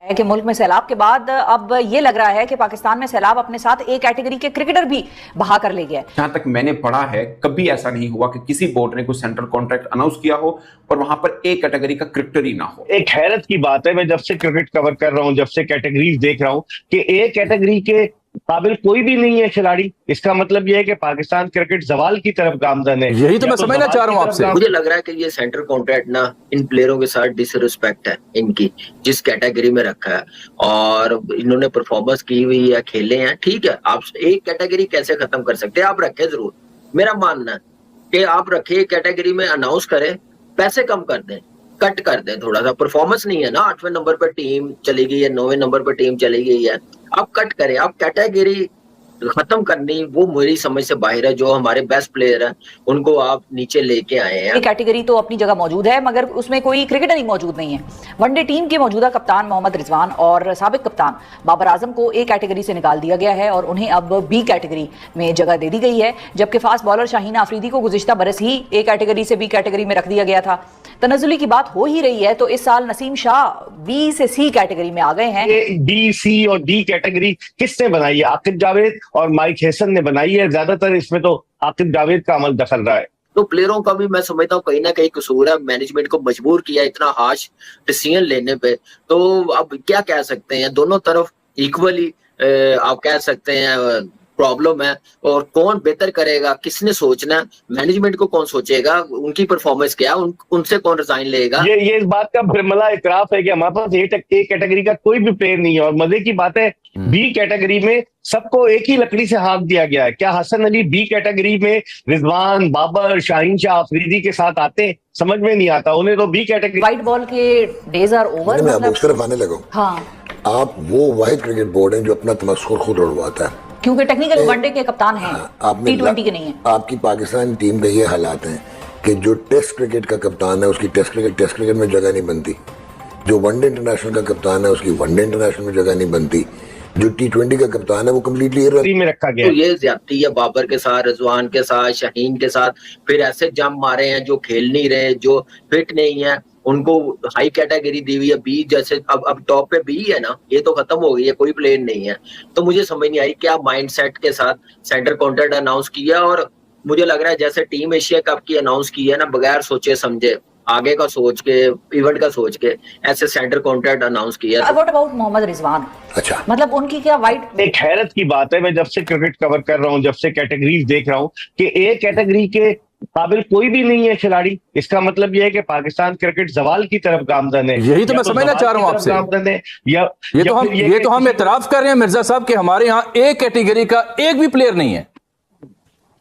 है कि मुल्क में सैलाब के बाद अब ये लग रहा है कि पाकिस्तान में सैलाब अपने साथ ए कैटेगरी के क्रिकेटर भी बहा कर ले गया है। जहां तक मैंने पढ़ा है, कभी ऐसा नहीं हुआ कि किसी बोर्ड ने कोई सेंट्रल कॉन्ट्रैक्ट अनाउंस किया हो और वहां पर ए कैटेगरी का क्रिकेटर ही ना हो। एक हैरत की बात है, मैं जब से क्रिकेट कवर कर रहा हूं, जब से कैटेगरीज देख रहा हूं कि ए कैटेगरी के काबिल कोई भी नहीं है खिलाड़ी। इसका मतलब यह है कि पाकिस्तान क्रिकेट जवाल की तरफ गामजन है। यही तो मैं समझना चाह रहा हूं आपसे। मुझे लग रहा है कि ये सेंट्रल कॉन्ट्रैक्ट ना इन प्लेयरों के साथ डिसरिस्पेक्ट है इनकी, जिस कैटेगरी में रखा है और इन्होंने परफॉर्मेंस की हुई है, खेले हैं, ठीक है। आप एक कैटेगरी कैसे खत्म कर सकते हैं? आप रखे जरूर, मेरा मानना है कि आप रखे कैटेगरी में, अनाउंस करें, पैसे कम कर दें, कट कर दें थोड़ा सा। परफॉर्मेंस नहीं है ना, 8वें नंबर पर टीम चली गई है, 9वें नंबर पर टीम चली गई है, आप कट करें। आप कैटेगरी खत्म करनी वो मेरी समझ से बाहर है। जो हमारे बेस्ट प्लेयर हैं उनको आप नीचे लेके आए हैं। ये कैटेगरी तो अपनी जगह मौजूद है मगर उसमें कोई क्रिकेटर ही मौजूद नहीं है। वनडे टीम के मौजूदा कप्तान मोहम्मद रिजवान और साबिक कप्तान बाबर आजम को ए कैटेगरी से निकाल दिया गया है और उन्हें अब बी कैटेगरी में जगह दे दी गई है, जबकि फास्ट बॉलर शाहीन आफरीदी को गुज़िश्ता बरस ही ए कैटेगरी से बी कैटेगरी में रख दिया गया था। तनज़ुली की बात हो ही रही है तो इस साल नसीम शाह बी से सी कैटेगरी में आ गए हैं। बी, सी और डी कैटेगरी किसने बनाई है? आकिब जावेद और माइक हैसन ने बनाई है। ज्यादातर इसमें तो आकिब जावेद का अमल दखल रहा है। तो प्लेयरों का भी मैं समझता हूँ कहीं ना कहीं कसूर है। मैनेजमेंट को मजबूर किया इतना हार्श डिसीजन लेने पे, तो अब क्या कह सकते हैं, दोनों तरफ इक्वली आप कह सकते हैं प्रॉब्लम है। और कौन बेहतर करेगा, किसने सोचना है? मैनेजमेंट को कौन सोचेगा? उनकी परफॉर्मेंस क्या, उनसे कौन रिजाइन लेगा? ये इस बात का बिरमला इतराफ है कि हमारे पास ए कैटेगरी का कोई भी प्लेयर नहीं है। और मजे की बात है, बी कैटेगरी में सबको एक ही लकड़ी से हाँक दिया गया है। क्या हसन अली बी कैटेगरी में रिजवान, बाबर, शाहीन शाह अफरीदी के साथ आते हैं? समझ में नहीं आता। उन्हें तो बी कैटेगरी। व्हाइट बॉल के डेज आर ओवर। मैं अब उस तरफ आने लगा हूं। हाँ, आप वो वाहिद क्रिकेट बोर्ड है जो अपना तमस्खुर खुद उड़वाता है, क्योंकि टेक्निकल वनडे के कप्तान हैं, T20 के नहीं है। आपकी पाकिस्तान टीम के ये हालात हैं कि जो टेस्ट क्रिकेट का कप्तान है उसकी टेस्ट क्रिकेट में जगह नहीं बनती, जो वनडे इंटरनेशनल का कप्तान है उसकी वनडे इंटरनेशनल में जगह नहीं बनती, जो T20 का कप्तान है वो कम्प्लीटली में रखा गया। तो ये ज्यादती है बाबर के साथ, रिजवान के साथ, शाहीन के साथ। फिर ऐसे जंप मारे हैं जो खेल नहीं रहे, जो फिट नहीं है, उनको हाई कैटेगरी दी हुई है बी। जैसे अब टॉप पे बी है ना, ये तो खत्म हो गई है, कोई प्लेयर नहीं है। तो मुझे समझ नहीं आई क्या माइंडसेट के साथ सेंटर कॉन्ट्रैक्ट अनाउंस किया। और मुझे लग रहा है जैसे टीम एशिया कप की अनाउंस की है ना, बगैर सोचे समझे, आगे का सोच के, इवेंट का सोच के, ऐसे सेंटर कॉन्ट्रैक्ट अनाउंस किया। What about Mohammad Rizwan? अच्छा, मतलब उनकी क्या वाइट। एक हैरत की बात है, मैं जब से क्रिकेट कवर कर रहा हूं, जब से कैटेगरीज देख रहा हूं कि ए कैटेगरी के काबिल कोई भी नहीं है खिलाड़ी। इसका मतलब यह है कि पाकिस्तान क्रिकेट जवाल की तरफ गामजन है। यही तो मैं समझना चाह रहा हूं आपसे। गामजन है ये तो हम इतराफ कर रहे हैं मिर्जा साहब कि हमारे यहाँ ए कैटेगरी का एक भी प्लेयर नहीं है।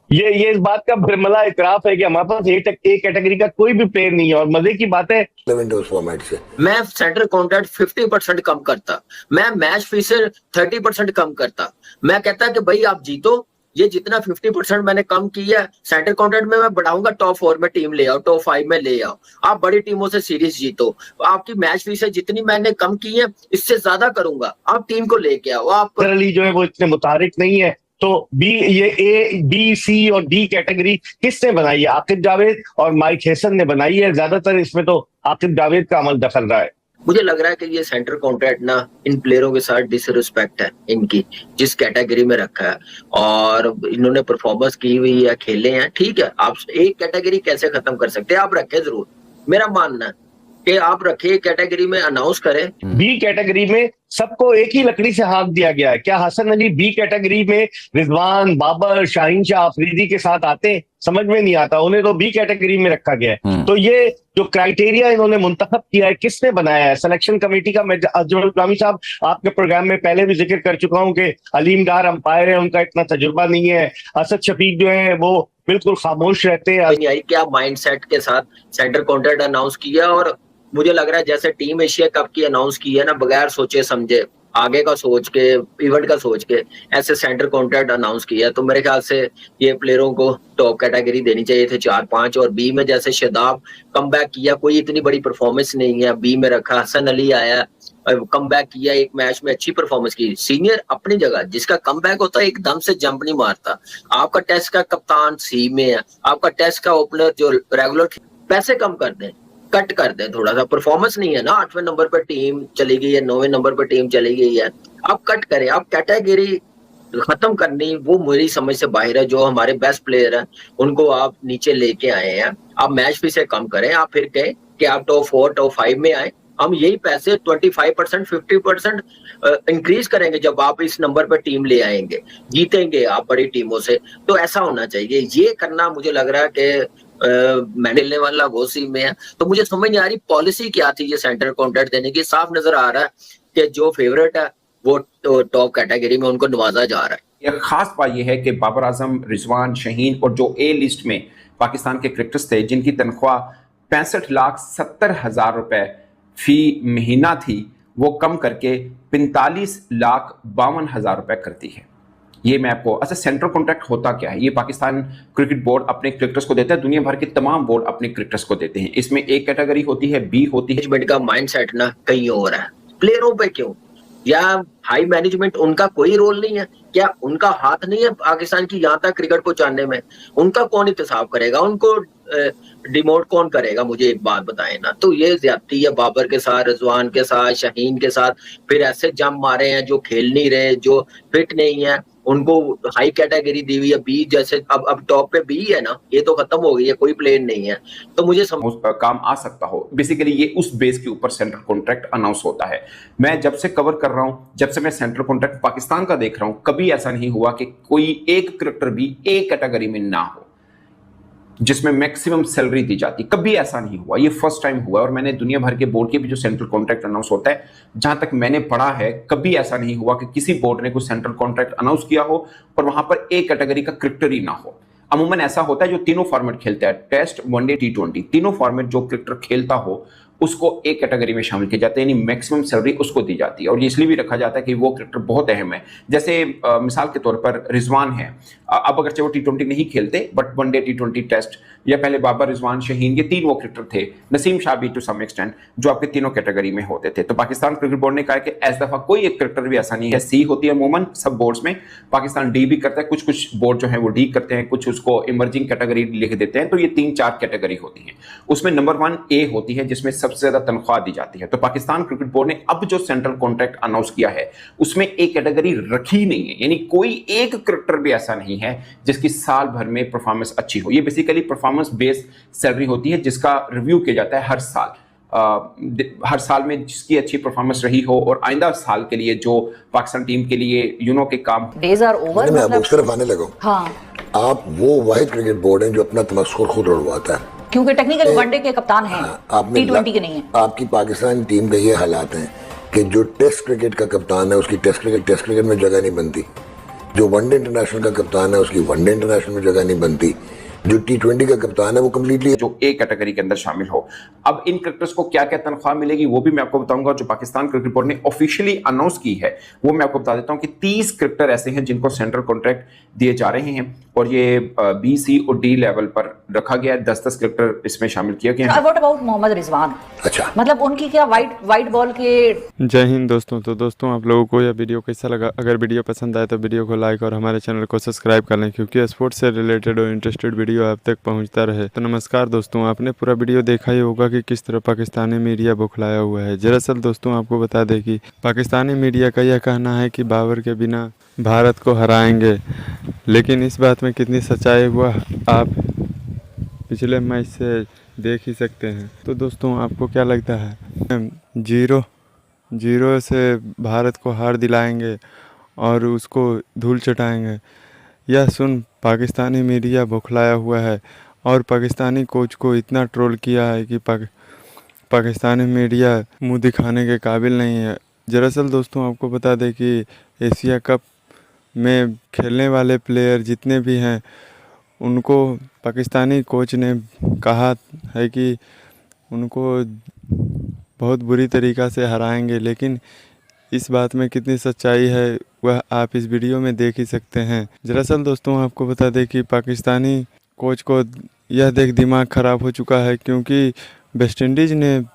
ये इस बात का बिरमला इतराफ है कि हमारे पास ए कैटेगरी का कोई भी प्लेयर नहीं है। और मजे की बात है, फॉर्मेट से मैं सेंटर कॉन्ट्रैक्ट 50% कम करता, मैं मैच फी से 30% कम करता। मैं कहता कि भाई आप जीतो, ये जितना 50% मैंने कम किया है सेंटर कॉन्ट्रैक्ट में मैं बढ़ाऊंगा, टॉप 4 में टीम ले आओ, टॉप 5 में ले आओ, आप बड़ी टीमों से सीरीज जीतो। आपकी मैच फी से जितनी मैंने कम की है इससे ज्यादा करूंगा, आप टीम को लेके आओ। आप अली जो है वो इतने मुतारिक नहीं है। तो ये ए, बी, सी और डी कैटेगरी किसने बनाई है? आकिब जावेद और माइक हैसन ने बनाई है। ज्यादातर इसमें तो आकिब जावेद का अमल दखल रहा है। मुझे लग रहा है कि ये सेंटर कॉन्ट्रैक्ट ना इन प्लेयरों के साथ डिसरिस्पेक्ट है इनकी, जिस कैटेगरी में रखा है और इन्होंने परफॉर्मेंस की हुई है, खेले हैं, ठीक है। आप एक कैटेगरी कैसे खत्म कर सकते हैं? आप रखे जरूर, मेरा मानना है कि आप रखे कैटेगरी में, अनाउंस करें। बी कैटेगरी में सबको एक ही लकड़ी से हाँक दिया गया है। क्या हसन अली बी कैटेगरी में रिजवान, बाबर, शाहीन शाह अफरीदी के साथ आते हैं? समझ में नहीं आता। उन्हें तो बी कैटेगरी में रखा गया है। तो ये जो क्राइटेरिया इन्होंने मुंतखब किया है, किसने बनाया है? सिलेक्शन कमेटी का। मैं अजमल इस्लामी साहब आपके प्रोग्राम में पहले भी जिक्र कर चुका हूं कि अलीम डार अंपायर है, उनका इतना तजुर्बा नहीं है। असद शफीक जो है वो बिल्कुल खामोश रहते हैं। क्या माइंडसेट के साथ सेंटर कॉन्ट्रैक्ट अनाउंस किया। और मुझे लग रहा है जैसे टीम एशिया कप की अनाउंस की है ना, बगैर सोचे समझे, आगे का सोच के, इवेंट का सोच के, ऐसे सेंटर कॉन्ट्रैक्ट अनाउंस किया। तो मेरे ख्याल से ये प्लेयरों को टॉप कैटेगरी देनी चाहिए थे 4-5। और बी में जैसे शादाब कम बैक किया, कोई इतनी बड़ी परफॉर्मेंस नहीं है, बी में रखा। हसन अली आया, कम बैक किया, एक मैच में अच्छी परफॉर्मेंस की। सीनियर अपनी जगह, जिसका कम बैक होता है एकदम से जंप नहीं मारता। आपका टेस्ट का कप्तान सी में है, आपका टेस्ट का ओपनर जो रेगुलर, पैसे कम कर दें, कट कर दें थोड़ा सा। परफॉर्मेंस नहीं है ना, 8वें नंबर पर टीम चली गई है, 9वें नंबर पर टीम चली गई है, आप कट करें। आप कैटेगरी खत्म करनी वो मेरी समझ से बाहर है। जो हमारे बेस्ट प्लेयर हैं उनको आप नीचे लेके आए हैं, आप मैच फी से कम करें। आप फिर कहें कि आप टॉप 4 टॉप 5 में आए, हम यही पैसे 25% 50% इंक्रीज करेंगे जब आप इस नंबर पर टीम ले आएंगे, जीतेंगे आप बड़ी टीमों से। तो ऐसा होना चाहिए। ये करना मुझे लग रहा है कि मिलने वाला वो सी में है। तो मुझे समझ नहीं आ रही पॉलिसी क्या थी ये सेंटर कॉन्ट्रैक्ट देने की। साफ नजर आ रहा है कि जो फेवरेट है वो टॉप कैटेगरी में उनको नवाजा जा रहा है। एक खास बात यह है कि बाबर आजम, रिजवान, शहीन और जो ए लिस्ट में पाकिस्तान के क्रिकेटर्स थे जिनकी तनख्वाह 65,70,000 रुपए फी महीना थी, वो कम करके 45,52,000 रुपए करती है। ये मैं आपको अच्छा, सेंट्रल कॉन्ट्रैक्ट होता क्या है? ये पाकिस्तान क्रिकेट बोर्ड अपने क्रिकेटर्स को देता है, दुनिया भर के तमाम बोर्ड अपने क्रिकेटर्स को देते हैं। इसमें एक कैटेगरी होती है, बी होती है। मैनेजमेंट का माइंडसेट ना कहीं और है, प्लेयरों पे क्यों? या हाई मैनेजमेंट उनका कोई रोल नहीं है क्या? उनका हाथ नहीं है पाकिस्तान की यहाँ तक क्रिकेट पहुंचाने में? उनका कौन इंतजाम करेगा? उनको डिमोट कौन करेगा? मुझे एक बात बताएं ना। तो ये ज्यादती है बाबर के साथ, रिजवान के साथ, शहीन के साथ। फिर ऐसे जम मारे हैं जो खेल नहीं रहे, जो फिट नहीं है, उनको हाई कैटेगरी दी हुई है, बी जैसे। अब टॉप पे बी है ना, ये तो खत्म हो गई है, कोई प्लेयर नहीं है। तो मुझे काम आ सकता हो। बेसिकली ये उस बेस के ऊपर सेंट्रल कॉन्ट्रैक्ट अनाउंस होता है। मैं जब से कवर कर रहा हूं, जब से मैं सेंट्रल कॉन्ट्रैक्ट पाकिस्तान का देख रहा हूं, कभी ऐसा नहीं हुआ कि कोई एक क्रिकेटर भी एक कैटेगरी में ना हो जिसमें मैक्सिमम सैलरी दी जाती। कभी ऐसा नहीं हुआ, ये फर्स्ट टाइम हुआ। और मैंने दुनिया भर के बोर्ड के भी जो सेंट्रल कॉन्ट्रैक्ट अनाउंस होता है, जहां तक मैंने पढ़ा है, कभी ऐसा नहीं हुआ कि किसी बोर्ड ने कोई सेंट्रल कॉन्ट्रैक्ट अनाउंस किया हो और वहां पर एक कैटेगरी का क्रिकेटर ही ना हो। अमूमन ऐसा होता है जो तीनों फॉर्मेट खेलता है, टेस्ट, वनडे, T20, तीनों फॉर्मेट जो क्रिकेटर खेलता हो उसको एक कैटेगरी में शामिल किया जाता है, यानी मैक्सिमम सैलरी उसको दी जाती है। और ये इसलिए भी रखा जाता है कि वो क्रिकेटर बहुत अहम है। जैसे मिसाल के तौर पर रिजवान है, अब अगरचे वो T20 नहीं खेलते, बट वनडे, T20, टेस्ट, या पहले बाबर, रिजवान, शहीन, ये तीन वो क्रिकेटर थे, नसीम शाह भी टू सम एक्सटेंट, जो आपके तीनों कैटेगरी में होते थे। तो पाकिस्तान क्रिकेट बोर्ड ने कहा कि इस दफा कोई एक क्रिकेटर भी ऐसा नहीं है। सी होती है अमूमन सब बोर्ड्स में, पाकिस्तान डी भी करता है, कुछ कुछ बोर्ड जो है वो डी करते हैं, कुछ उसको इमर्जिंग कैटेगरी लिख देते हैं। तो ये 3-4 कैटेगरी होती है। उसमें नंबर 1 ए होती है जिसमें सबसे ज्यादा तनख्वाह दी जाती है। तो पाकिस्तान क्रिकेट बोर्ड ने अब जो सेंट्रल कॉन्ट्रैक्ट अनाउंस किया है उसमें एक कैटेगरी रखी नहीं है, यानी कोई एक क्रिकेटर भी ऐसा नहीं है जिसकी साल भर में परफॉर्मेंस अच्छी हो। ये बेसिकली परफॉर्मेंस बेस्ड सैलरी होती है जिसका रिव्यू किया जाता है हर साल। हर साल में जिसकी अच्छी परफॉर्मेंस रही हो और आइंदा साल के लिए जो पाकिस्तान टीम के लिए के काम। Days are over. मैं अब उस तरफ आने लगा हूं। हाँ, आप वो वाहिद क्रिकेट बोर्ड है जो अपना तमस्कुर खुद उड़वाता है, क्योंकि टेक्निकल वनडे के कप्तान हैं, T20 के नहीं है। आपकी पाकिस्तान टीम के ये हालात हैं कि जो टेस्ट क्रिकेट का कप्तान है उसकी टेस्ट क्रिकेट में जगह नहीं बनती, जो वनडे इंटरनेशनल का कप्तान है उसकी वनडे इंटरनेशनल में जगह नहीं बनती, जो T20 का कप्तान है वो कंप्लीटली जो एक कैटेगरी के अंदर शामिल हो। अब इन क्रिकेटर्स को क्या क्या तनख्वाह मिलेगी वो भी मैं आपको बताऊंगा। जो पाकिस्तान क्रिकेट बोर्ड ने ऑफिशियली अनाउंस की है वो मैं आपको बता देता हूं कि 30 क्रिकेटर ऐसे हैं जिनको सेंट्रल कॉन्ट्रैक्ट दिए जा रहे हैं और ये बी, सी और डी लेवल पर रखा गया है। 10-10 क्रिकेटर इसमें शामिल किया गया है। What about Mohammad Rizwan? अच्छा, मतलब उनकी क्या वाइट बॉल के। जय हिंद दोस्तों। तो दोस्तों आप लोगों को यह वीडियो कैसा लगा? अगर वीडियो पसंद आए तो वीडियो को लाइक और हमारे चैनल को सब्सक्राइब कर लें, क्योंकि स्पोर्ट्स से रिलेटेड और इंटरेस्टेड वीडियो आप तक पहुंचता रहे। तो नमस्कार दोस्तों, आपने पूरा वीडियो देखा ही होगा कि किस तरह पाकिस्तानी मीडिया बौखलाया हुआ है। दरअसल दोस्तों आपको बता दें कि पाकिस्तानी मीडिया का यह कहना है कि बाबर के बिना भारत को हराएंगे, लेकिन इस बात में कितनी सच्चाई हुआ आप पिछले मैच से देख ही सकते हैं। तो दोस्तों आपको क्या लगता है 0-0 से भारत को हार दिलाएंगे और उसको धूल चटाएंगे? यह सुन पाकिस्तानी मीडिया बौखलाया हुआ है और पाकिस्तानी कोच को इतना ट्रोल किया है कि पाकिस्तानी मीडिया मुंह दिखाने के काबिल नहीं है। दरअसल दोस्तों आपको बता दें कि एशिया कप में खेलने वाले प्लेयर जितने भी हैं उनको पाकिस्तानी कोच ने कहा है कि उनको बहुत बुरी तरीक़ा से हराएंगे, लेकिन इस बात में कितनी सच्चाई है वह आप इस वीडियो में देख ही सकते हैं। दरअसल दोस्तों आपको बता दें कि पाकिस्तानी कोच को यह देख दिमाग ख़राब हो चुका है, क्योंकि वेस्ट इंडीज़ ने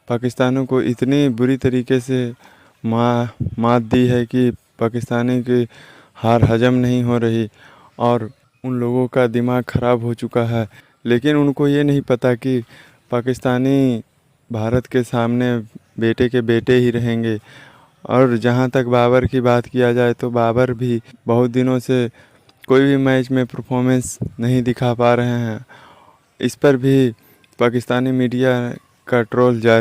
पाकिस्तानों को इतनी बुरी तरीके से मात दी है कि पाकिस्तानी की हार हजम नहीं हो रही और उन लोगों का दिमाग ख़राब हो चुका है। लेकिन उनको ये नहीं पता कि पाकिस्तानी भारत के सामने बेटे के बेटे ही रहेंगे। और जहाँ तक बाबर की बात किया जाए तो बाबर भी बहुत दिनों से कोई भी मैच में परफॉर्मेंस नहीं दिखा पा रहे हैं। इस पर भी पाकिस्तानी मीडिया का ट्रोल जारी